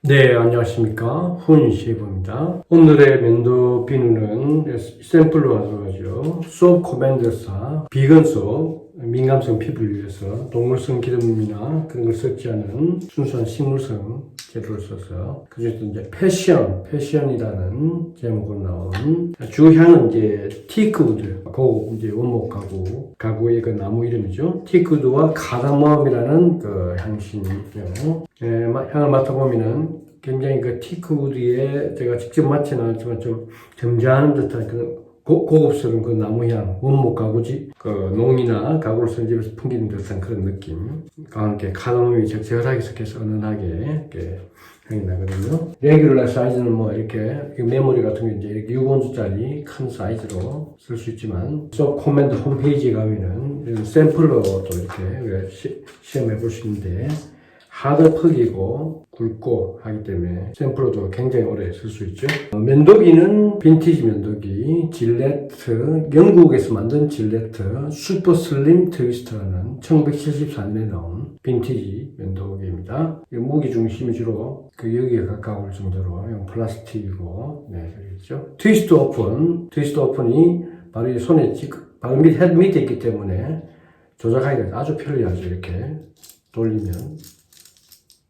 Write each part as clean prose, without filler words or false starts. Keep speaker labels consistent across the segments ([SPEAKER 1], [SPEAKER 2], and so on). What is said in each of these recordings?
[SPEAKER 1] 네, 안녕하십니까. 훈시브입니다. 오늘의 면도 비누는 샘플로 가져가죠. 수업 코멘더사, 비건 수업, 민감성 피부를 위해서 동물성 기름이나 그런 걸 섞지 않은 순수한 식물성 재료를 써서 그중에서 이제 패션이라는 제목으로 나온 주향은 이제 티크우드, 고급 이제 원목 가구의 그 나무 이름이죠. 티크우드와 카다멈이라는 그 향신료. 향을 맡아보면은 굉장히 그 티크우드에 제가 직접 맡지는 않았지만 좀 점잖은 듯한 그 고급스러운 그 나무향, 원목 가구지, 그 농이나 가구를 쓴 집에서 풍기는 듯한 그런 느낌. 함께 카다멈이 적절하게 섞여서 은은하게 이렇게 향이 나거든요. 레귤러 사이즈는 뭐 이렇게 메모리 같은 게 이제 이렇게 6온즈짜리 큰 사이즈로 쓸 수 있지만, 수업 코멘트 홈페이지에 가면은 이런 샘플로도 이렇게 시험해 볼 수 있는데, 하드 퍽이고 굵고 하기 때문에 샘플로도 굉장히 오래 쓸 수 있죠. 면도기는 빈티지 면도기 질레트, 영국에서 만든 질레트 슈퍼 슬림 트위스터라는 1974년에 나온 빈티지 면도기입니다. 무게 중심이 주로 여기에 가까울 정도로 플라스틱이고, 네, 그렇죠. 트위스트 오픈이 바로 이 손에 바로 헤드 밑에 있기 때문에 조작하기가 아주 편리하죠. 이렇게 돌리면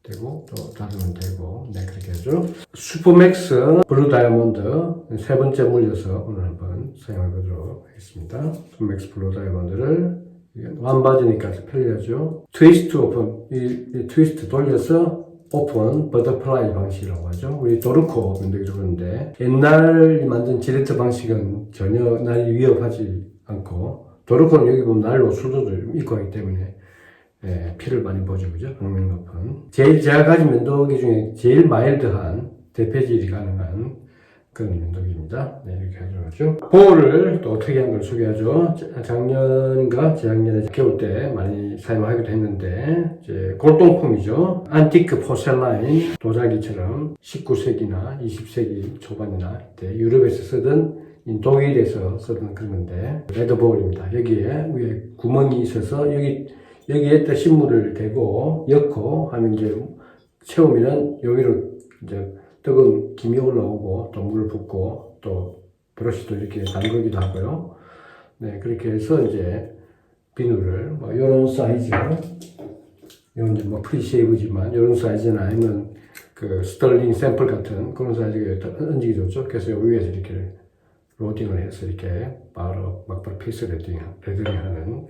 [SPEAKER 1] 되고 또 닫으면 되고, 네, 그렇게 하죠. 슈퍼맥스 블루 다이아몬드 세 번째 물려서 오늘 한번 사용해 보도록 하겠습니다. 슈퍼맥스 블루 다이아몬드를 완바지니까 편리하죠. 트위스트 오픈, 이 트위스트 돌려서 오픈 버터플라이 방식이라고 하죠. 우리 도르코 면도기도 그런데 옛날 만든 지레트 방식은 전혀 날이 위협하지 않고, 도르코는 여기 보면 날로 수도를 입고 하기 때문에 피를 많이 보죠, 그죠? 강명 높은. 제가 가진 면도기 중에 제일 마일드한 대패질이 가능한 그런 면도기입니다. 네, 이렇게 가져가죠. 보호를 또 특이한 걸 소개하죠. 작년인가 재작년에 겨울 때 많이 사용하기도 했는데, 이제 골동품이죠. 안티크 포셀라인 도자기처럼 19세기나 20세기 초반이나 이때 유럽에서 쓰던 독일에서 쓰던 그런 건데, 레더볼입니다. 여기에 위에 구멍이 있어서 여기에 또 식물을 대고 엮고 하면 이제 채우면은 여기로 이제 뜨거운 김이 올라오고 또 물을 붓고 또 브러쉬도 이렇게 담그기도 하고요. 네, 그렇게 해서 이제 비누를 뭐 이런 사이즈, 이건 이제 뭐 프리쉐이브지만 이런 사이즈나 아니면 그 스털링 샘플 같은 그런 사이즈가 얹기 좋죠. 그래서 여기 위에서 이렇게 로딩을 해서 이렇게 막바로 피스 레더링하는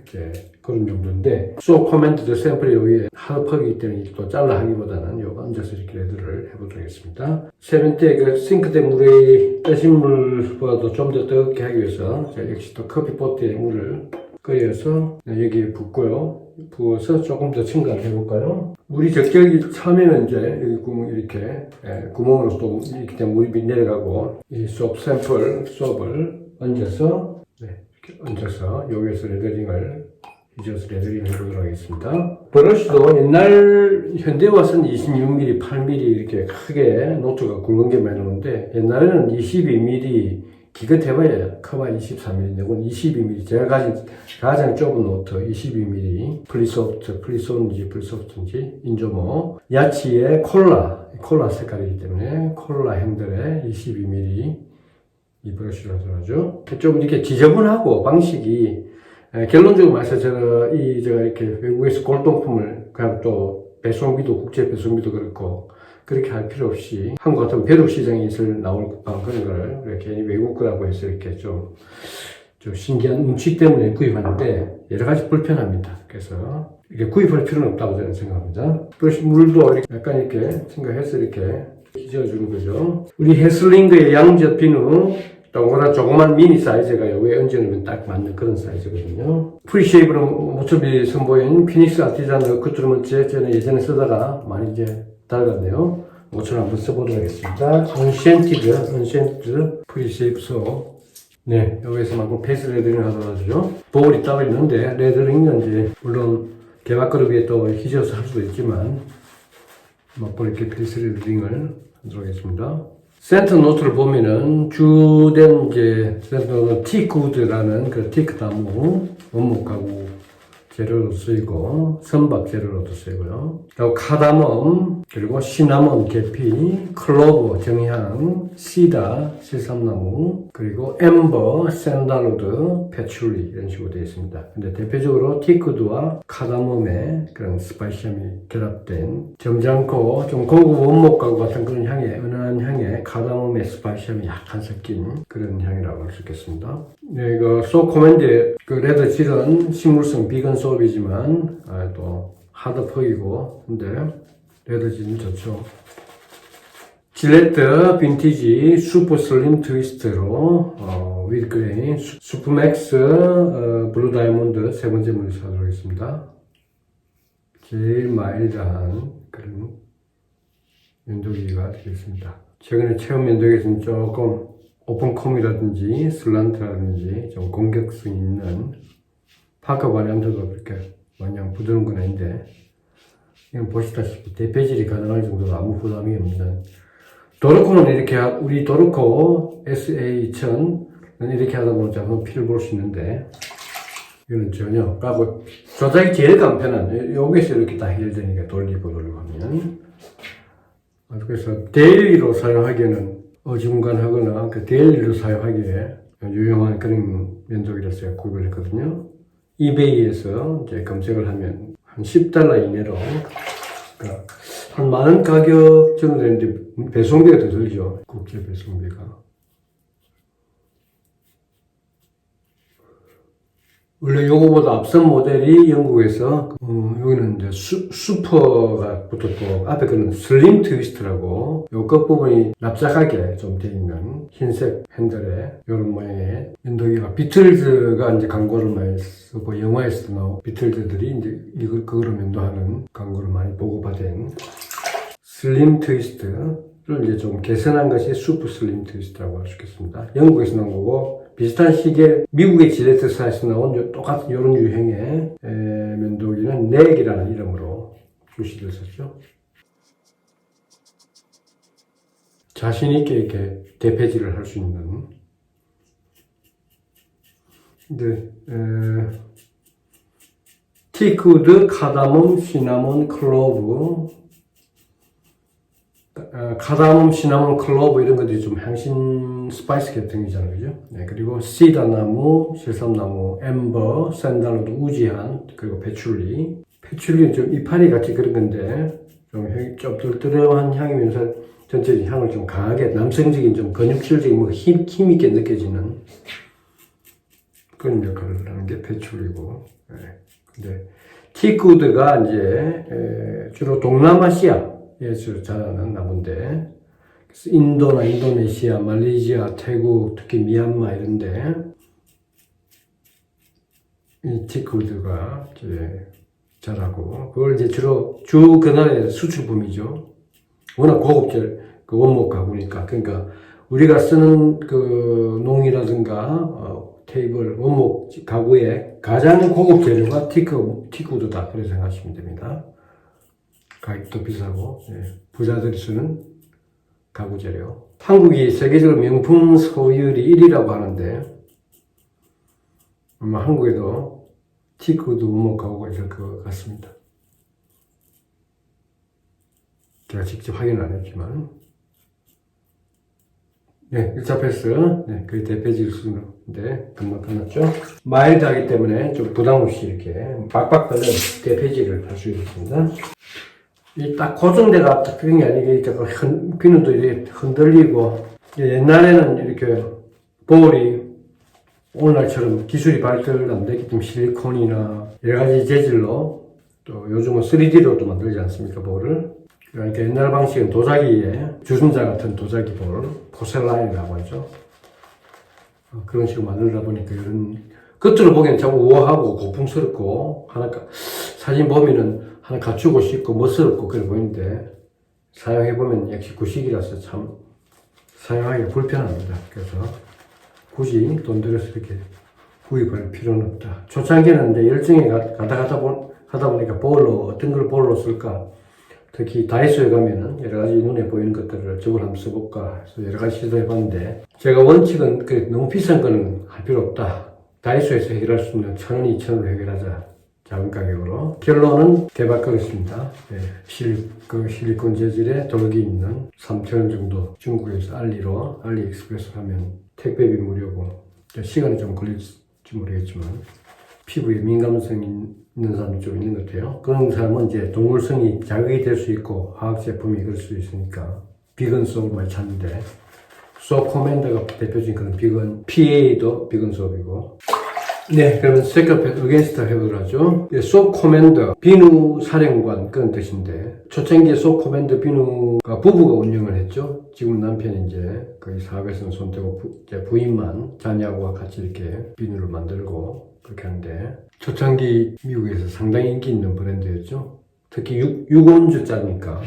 [SPEAKER 1] 그런 정도인데, 수업 코멘트도 샘플이 여기에 하드퍽이기 때문에 또 잘라 하기보다는 요거 얹어서 이렇게 레더를 해보도록 하겠습니다. 세 번째 그 싱크대 물의 뜨신 물보다도 좀 더 뜨겁게 하기 위해서 역시 또 커피포트에 물을 끓여서 여기에 붓고요. 부어서 조금 더 첨가를 해볼까요? 물이 적절히 차면은 이제 여기 구멍 이렇게 구멍으로 또 이렇게 물이 내려가고, 이 수업을 얹어서, 네, 이렇게 얹어서 여기에서 레더링을 해보도록 하겠습니다. 브러쉬도 옛날 현대 와서는 26mm, 8mm 이렇게 크게 노트가 굵은 게 많이 나오는데, 옛날에는 22mm 기껏해봐야 커봐 23mm, 이건 22mm. 제가 가진 가장 좁은 노트 22mm 플리소프트인지 인조모 야치의 콜라 색깔이기 때문에 콜라 핸들에 22mm 이 브러쉬로 들어가죠. 좀 이렇게 지저분하고 방식이, 결론적으로 말해서 제가 이렇게 외국에서 골동품을 그냥 또 국제 배송비도 그렇고 그렇게 할 필요 없이 한국 같은 벼룩 시장에 나올 그런 걸 이렇게 외국 거라고 해서 이렇게 좀 신기한 운치 때문에 구입하는데 여러 가지 불편합니다. 그래서 이렇게 구입할 필요는 없다고 저는 생각합니다. 브러쉬 물도 이렇게 약간 이렇게 생각해서 이렇게 휘저어주는 거죠. 우리 헤슬링그의 양젓 비누 동그란 조그만 미니 사이즈가 여기에 얹어놓으면 딱 맞는 그런 사이즈거든요. 프리쉐이브로 모처비 선보인 피닉스 아티자노 쿠트루먼 저는 예전에 쓰다가 많이 이제 달갔네요. 모처럼 한번 써보도록 하겠습니다. 언센티드 프리쉐이브 소. 네, 여기에서만큼 페이스 레더링을 하도록 하죠. 보울이 따로 있는데, 레더링은 이제 물론 개밥그릇 위에 또 휘저어서 할 수도 있지만, 이렇게 페이스 레더링을 하도록 하겠습니다. 센터 노트를 보면은 주된 센터 노트는 티크우드라는 그 티크 나무 원목 가구 재료로 쓰이고 선박 재료로도 쓰이고요. 그리고 카다멈, 그리고 시나몬, 계피, 클로버, 정향, 시다, 실삼나무, 그리고 엠버, 샌달우드, 패출리 이런 식으로 되어 있습니다. 근데 대표적으로 티크우드와 카다멈의 그런 스파이시함이 결합된 점잖고 좀 고급 원목가구 같은 그런 향에 은은한 향에 카다멈의 스파이시함이 약간 섞인 그런 향이라고 할 수 있겠습니다. 네, 이거 소코멘드의 그 레드 질은 식물성 비건 소업이지만 또 하드퍽이고 근데 레드 질은 좋죠. 질레트 빈티지 슈퍼 슬림 트위스트로 윌그레인 슈퍼맥스 블루 다이몬드 세 번째 물을 사도록 하겠습니다. 제일 마일드한 그런 면도기가 되겠습니다. 최근에 체험 면도기에서는 조금 오픈컴이라든지 슬란트라든지 좀 공격성 있는 파커 바리안트도 그렇게 마냥 부드러운 건 아닌데 이건 보시다시피 대패질이 가능할 정도로 아무 부담이 없는 도르코는 이렇게 우리 도르코 SA2000은 이렇게 하다 보면 한번 피를 볼 수 있는데 이거는 전혀 까고 조작이 제일 간편한 여기서 이렇게 다 해결되니까 돌리고 하면 그래서 데일리로 사용하기에는 어지간하거나 그 데일리로 사용하기에 유용한 그런 면도기를 제가 구입을 했거든요. 이베이에서 이제 검색을 하면 한 $10 이내로 그러니까 한 만원 가격 정도 되는데 배송비가 더 들죠. 국제 배송비가. 원래 요거보다 앞선 모델이 영국에서 여기는 이제 슈퍼가 붙었고 앞에 거는 슬림 트위스트라고 요 끝부분이 납작하게 좀 되어 있는 흰색 핸들에 이런 모양의 면도기가 비틀즈가 이제 광고를 많이 쓰고 영화에서도 나오고 비틀즈들이 이제 이걸 그거로 면도하는 광고를 많이 보고받은 슬림 트위스트를 이제 좀 개선한 것이 슈퍼 슬림 트위스트라고 할 수 있겠습니다. 영국에서 나온 거고 비슷한 시기에 미국의 질레트사에서 나온 똑같은 이런 유형의 면도기는 넥이라는 이름으로 출시를 했었죠. 자신있게 이렇게 대패질을 할 수 있는 근데 티크우드, 카다몬, 시나몬, 클로브 카다몬, 시나몬, 클로브 이런 것들이 좀 향신 스파이스 계통이잖아요, 그죠? 네, 그리고 시다나무, 실삼나무, 엠버, 샌달우드, 우지한, 그리고 패출리. 패출리는 좀 이파리 같이 그런 건데 좀 뜰뜰한 향이면서 전체적인 향을 좀 강하게 남성적인 좀 근육질적인 뭐 힘 있게 느껴지는 그런 역할을 하는 게 패출리고. 네. 근데 티크우드가 이제 주로 동남아시아에서 자라는 나무인데 인도나 인도네시아, 말레이시아, 태국, 특히 미얀마 이런데 이 티크우드가 이제 자라고 그걸 이제 주로 주 그날의 수출품이죠. 워낙 고급질 그 원목 가구니까 그러니까 우리가 쓰는 그 농이라든가 테이블 원목 가구의 가장 고급 재료가 티크우드다 그렇게 생각하시면 됩니다. 가격도 비싸고 부자들이 쓰는 가구 재료. 한국이 세계적으로 명품 소유율이 1위라고 하는데 아마 한국에도 티크우드 원목 가구가 있을 것 같습니다. 제가 직접 확인은 안 했지만 네, 1차 패스 거의 대패질 수준인데 금방 끝났죠. 마일드하기 때문에 좀 부담 없이 이렇게 박박 걸려 대패질을 할 수 있습니다. 이 딱 고정대가 딱 그런 게 아니게 비누도 이렇게 흔들리고 옛날에는 이렇게 볼이 오늘날처럼 기술이 발달 안 됐기 때문에 실리콘이나 여러 가지 재질로 또 요즘은 3D로도 만들지 않습니까 볼을. 그러니까 옛날 방식은 도자기에 주전자 같은 도자기 볼, 포셀라인이라고 하죠. 그런 식으로 만들다 보니까 이런 겉으로 보기엔 참 우아하고 고풍스럽고 하나 사진 보면은 하나 갖추고 싶고 멋스럽고 그래 보이는데 사용해보면 역시 구식이라서 참 사용하기가 불편합니다. 그래서 굳이 돈 들여서 이렇게 구입할 필요는 없다. 초창기는 이제 열정이 가다 보니까 볼로 어떤 걸 볼로 쓸까 특히 다이소에 가면은 여러 가지 눈에 보이는 것들을 저걸 한번 써볼까 해서 여러 가지 시도해봤는데 제가 원칙은 너무 비싼 거는 할 필요 없다. 다이소에서 해결할 수 있는 1,000원, 2,000원으로 해결하자. 작은 가격으로. 결론은 대박 그렇습니다. 네, 실리콘 재질의 돌기 있는 3,000원 정도 중국에서 알리익스프레스 하면 택배비 무료고 시간이 좀 걸릴지 모르겠지만 피부에 민감성이 있는 사람이 좀 있는 것 같아요. 그런 사람은 이제 동물성이 자극이 될 수 있고 화학 제품이 그럴 수 있으니까 비건 수업을 많이 찾는데 수업 코맨더가 대표적인 그런 비건 PA도 비건 수업이고 네, 그러면 세컨 어게인스트 해보도록 하죠. 소 코맨더, 비누 사령관 그런 뜻인데 초창기에 소 코맨더 비누가 부부가 운영을 했죠. 지금 남편이 이제 거의 사업에서는 손대고 부인만 자녀하고 같이 이렇게 비누를 만들고 그렇게 하는데 초창기 미국에서 상당히 인기 있는 브랜드였죠. 특히 6온주짜리니까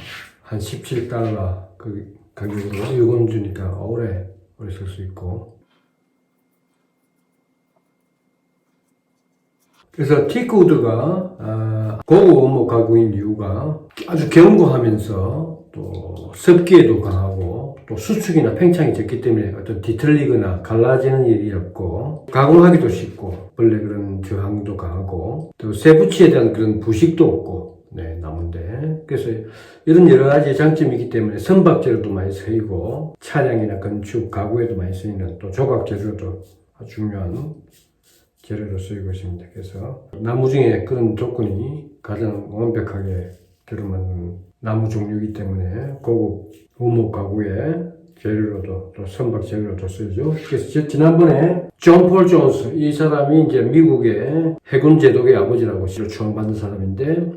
[SPEAKER 1] 한 $17 그 가격으로 6온주니까 오래 쓸 수 있고 그래서 티크우드가 고급 원목 가구인 이유가 아주 견고하면서 또 습기에도 강하고 또 수축이나 팽창이 적기 때문에 어떤 뒤틀리거나 갈라지는 일이 없고 가공하기도 쉽고 원래 그런 저항도 강하고 또 쇠붙이에 대한 그런 부식도 없고 네, 나무인데 그래서 이런 여러 가지 장점이 있기 때문에 선박 재료도 많이 쓰이고 차량이나 건축 가구에도 많이 쓰이는 또 조각 재료도 아주 중요한 재료로 쓰이고 있습니다. 그래서 나무 중에 그런 조건이 가장 완벽하게 들어맞는 나무 종류이기 때문에 고급 원목 가구의 재료로도 또 선박 재료로도 쓰이죠. 그래서 지난번에 존 폴 존스 이 사람이 이제 미국의 해군 제독의 아버지라고 추앙받는 사람인데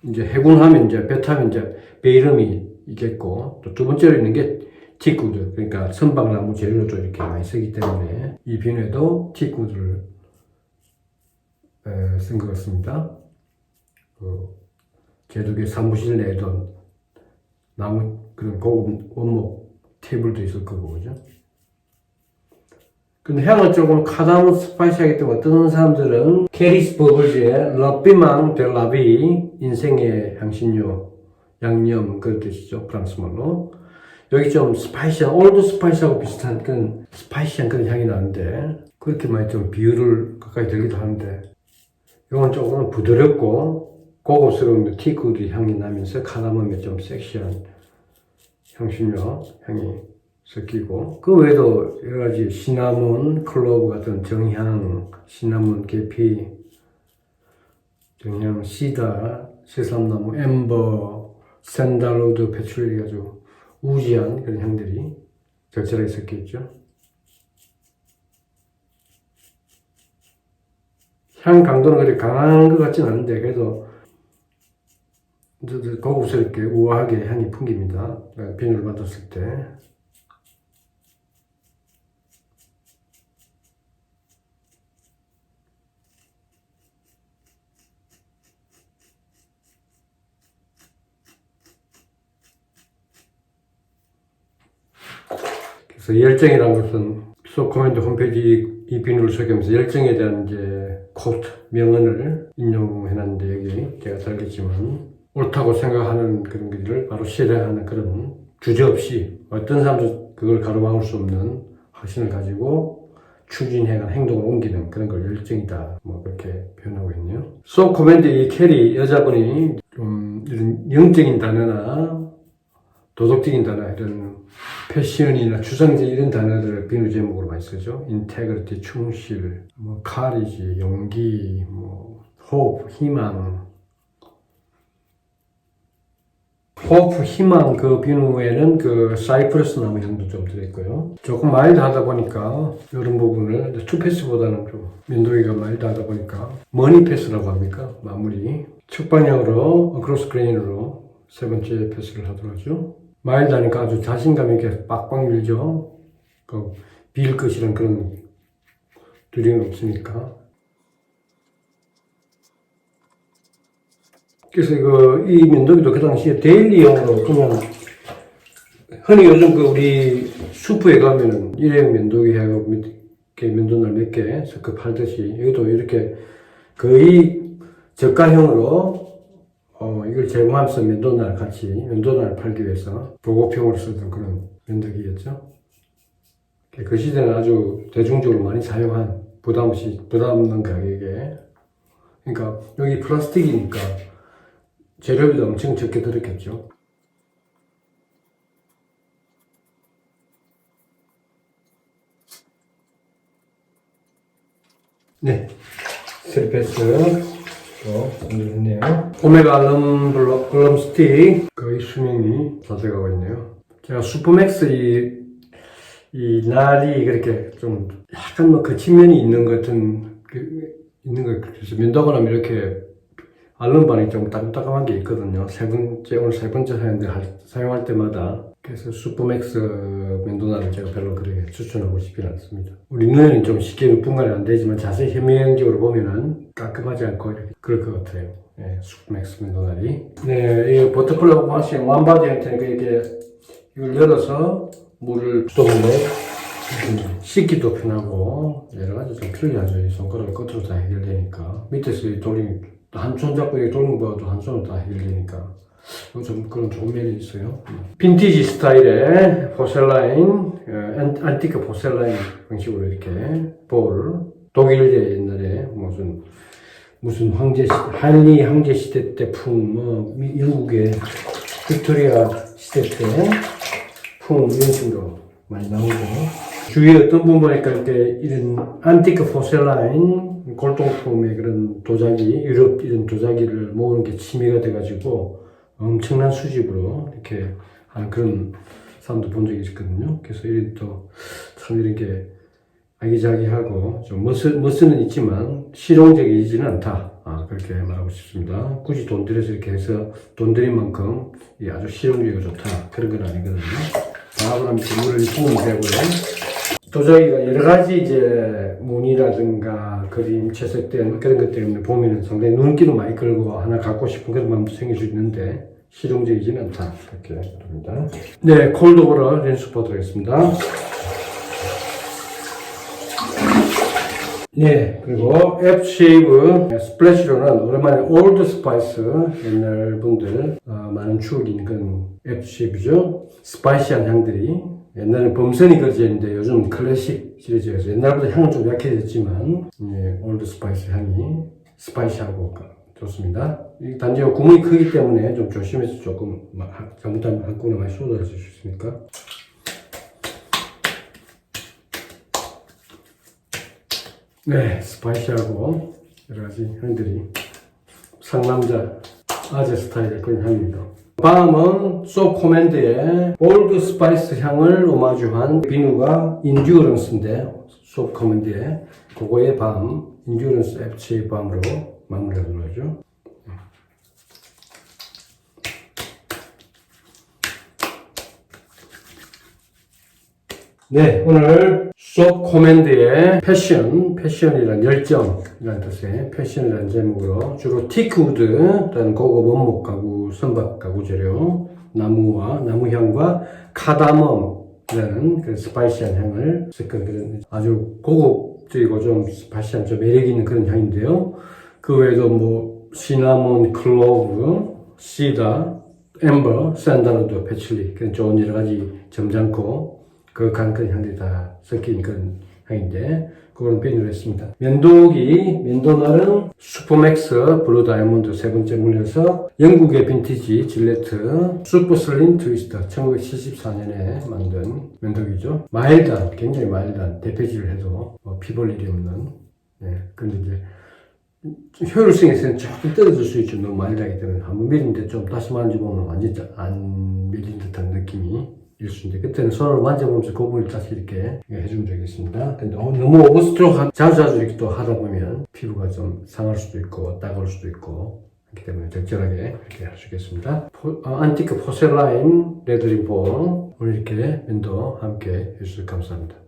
[SPEAKER 1] 이제 해군하면 이제 배 타면 이제 배 이름이 있겠고 또 두 번째로 있는 게 티크우드 그러니까 선박나무 재료로도 이렇게 많이 쓰기 때문에 이 비누에도 티크우드를 쓴 것 같습니다. 제독의 사무실 내던 나무 그런 고급 원목 테이블도 있을 거고 그죠? 근데 향은 조금 카다몬 스파이시하기 때문에 어떤 사람들은 캐리스 버블즈의 러비망 델 라비 인생의 향신료 양념 그런 뜻이죠 프랑스말로. 여기 좀 스파이시한 올드 스파이시하고 비슷한 그런 스파이시한 그런 향이 나는데 그렇게 많이 좀 비율을 가까이 들기도 하는데 이건 조금 부드럽고 고급스러운 티크우드 향이 나면서 카다몬의 좀 섹시한 향신료 향이 섞이고 그 외에도 여러 가지 시나몬, 클로브 같은 정향, 시나몬, 계피, 정향, 시다, 세삼나무, 엠버, 샌달우드, 패출리 아주 우지한 그런 향들이 적절하게 섞여 있죠. 향 강도는 그렇게 강한 것 같진 않은데 그래도 고급스럽게 우아하게 향이 풍깁니다. 비누를 맡았을 때. 그래서 열정이라는 것은 소코멘트 홈페이지 이 비누를 소개하면서 열정에 대한 이제 코트, 명언을 인용해놨는데 여기 제가 달겠지만 옳다고 생각하는 그런 것들을 바로 실행하는 그런 주저없이 어떤 사람도 그걸 가로막을 수 없는 확신을 가지고 추진해간 행동을 옮기는 그런 걸 열정이다. 뭐 그렇게 표현하고 있네요. 소코멘트 이 캐리 여자분이 좀 이런 영적인 단어나 도덕적인 단어 이런 패션이나 추상적 이런 단어들을 비누 제목으로 많이 쓰죠. 인테그리티, 충실, 뭐 카리지, 용기, 뭐 호프, 희망. 호프, 희망 그 비누에는 그 사이프러스 나무 향도 좀 들어있고요. 조금 마일드하다 보니까 이런 부분을 투패스보다는 좀 면도기가 마일드하다 보니까 머니 패스라고 합니까? 마무리. 첫 방향으로 크로스 그레인으로 세 번째 패스를 하도록 하죠. 마일드하니까 아주 자신감 있게 빡빡 밀죠. 빌 것이란 그런 두려움이 없으니까. 그래서 이 면도기도 그 당시에 데일리용으로 그냥 흔히 요즘 우리 슈퍼에 가면은 일회용 면도기 해고 이렇게 면도날 몇 개 섞어 팔듯이 여기도 이렇게 거의 저가형으로 이걸 제공하면서 면도날 같이 면도날 팔기 위해서 보급형으로 쓰던 그런 면도기였죠. 그 시대는 아주 대중적으로 많이 사용한 부담 없는 가격에 그러니까 여기 플라스틱이니까 재료비도 엄청 적게 들었겠죠. 네, 스리패스 준비했네요. 오메가 알럼 스틱 거의 수명이 다 돼가고 있네요. 제가 슈퍼맥스 이 날이 그렇게 좀 약간 뭐 거친 면이 있는 것 같은 있는 것 그래서 면도하고 나면 이렇게 알람 반응이 좀 따끔따끔한 게 있거든요. 오늘 세 번째 사용할 때마다. 그래서 슈퍼맥스 면도날을 제가 별로 그렇게 추천하고 싶지는 않습니다. 우리 눈에는 좀 쉽게 분간이 안 되지만 자세히 현미경적으로 보면은 깔끔하지 않고 이렇게 그럴 것 같아요. 네, 슈퍼맥스 면도날이. 네, 이 버터플라이 와싱 완바디한테는 이렇게 이걸 열어서 물을 쏟는데 씻기도 편하고 여러 가지 좀 편리하죠. 이 손가락을 끝으로 다 해결되니까 밑에서 한 손 잡고 이렇게 돌리는 것도 한 손으로 다 해결되니까 좀 그런 좋은 면이 있어요. 빈티지 스타일의 포셀라인, 안티크 포셀라인 방식으로 이렇게 볼 독일제 옛날에 무슨 할리 황제 시대 때 영국의 빅토리아 시대 때 이런 식으로 많이 나오고 주위에 어떤 분 보니까 이렇게 이런 안티크 포셀라인 골동품의 그런 도자기 유럽 이런 도자기를 모으는 게 취미가 돼가지고 엄청난 수집으로 이렇게 하는 그런 사람도 본 적이 있거든요. 그래서 이런 참 이런 게 아기자기하고 좀 멋은 있지만 실용적이지는 않다. 그렇게 말하고 싶습니다. 굳이 돈 들여서 이렇게 해서 돈 들인 만큼 아주 실용적이고 좋다. 그런 건 아니거든요. 그럼 물을 부으면 되고요. 도자기가 여러 가지 이제 무늬라든가 그림, 채색된 그런 것 때문에 보면은 상당히 눈길도 많이 끌고 하나 갖고 싶은 그런 마음도 생길 수 있는데 실용적이지는 않다. 이렇게 합니다. 네, 콜드오버를 린스 보도록 하겠습니다. 네, 그리고 F-쉐이브 스플래시로는 오랜만에 올드 스파이스 옛날 분들 많은 추억이 있는 그런 F-쉐이브죠. 스파이시한 향들이 옛날에 범선이 그려졌는데 요즘 클래식 시리즈에서 옛날보다 향은 좀 약해졌지만 올드 스파이스 향이 스파이시하고 좋습니다. 단지 구멍이 크기 때문에 좀 조심해서 조금 잘못하면 한꺼번에 많이 쏟아질 수 있으니까. 네, 스파이시하고 여러가지 향들이 상남자 아재 스타일의 그런 향입니다. 다음은 소 코맨드의 올드 스파이스 향을 오마주한 비누가 인듀런스인데 소 코맨드의 그거의 밤 인듀런스 FC의 밤으로 마무리하도록 하죠. 네, 오늘 소 코맨드의 패션이란 열정이라는 뜻의 패션이라는 제목으로 주로 티크우드라는 고급 원목 가구, 선박 가구 재료, 나무향과 카다멈이라는 그런 스파이시한 향을 섞은 그런 아주 고급적이고 좀 스파이시한 좀 매력 있는 그런 향인데요. 그 외에도 시나몬, 클로브, 시다, 엠버, 샌달우드, 패칠리 그런 좋은 여러 가지 점잖고 그런 향들이 다 섞인 그런 향인데 그거는 비누를 했습니다. 면도날은 슈퍼맥스 블루 다이아몬드 세 번째 물려서 영국의 빈티지 질레트 슈퍼 슬림 트위스터 1974년에 만든 면도기죠. 굉장히 마일드한 대패질을 해도 피 볼 일이 없는 근데 이제 효율성에서는 조금 떨어질 수 있죠. 너무 마일드하기 때문에 한번 밀리는데 좀 다시 만져보면 완전 안 밀린 듯한 느낌이 수 있는데 그때는 손을 만져보면서 구분을 다시 이렇게 해주면 되겠습니다. 근데 너무 오버스트로크 자주 이렇게 또 하다 보면 피부가 좀 상할 수도 있고 따가울 수도 있고 그렇기 때문에 적절하게 이렇게 할 수 있겠습니다. 안티크 포셀라인 레드링 볼 오늘 이렇게 면도 함께 해주셔서 감사합니다.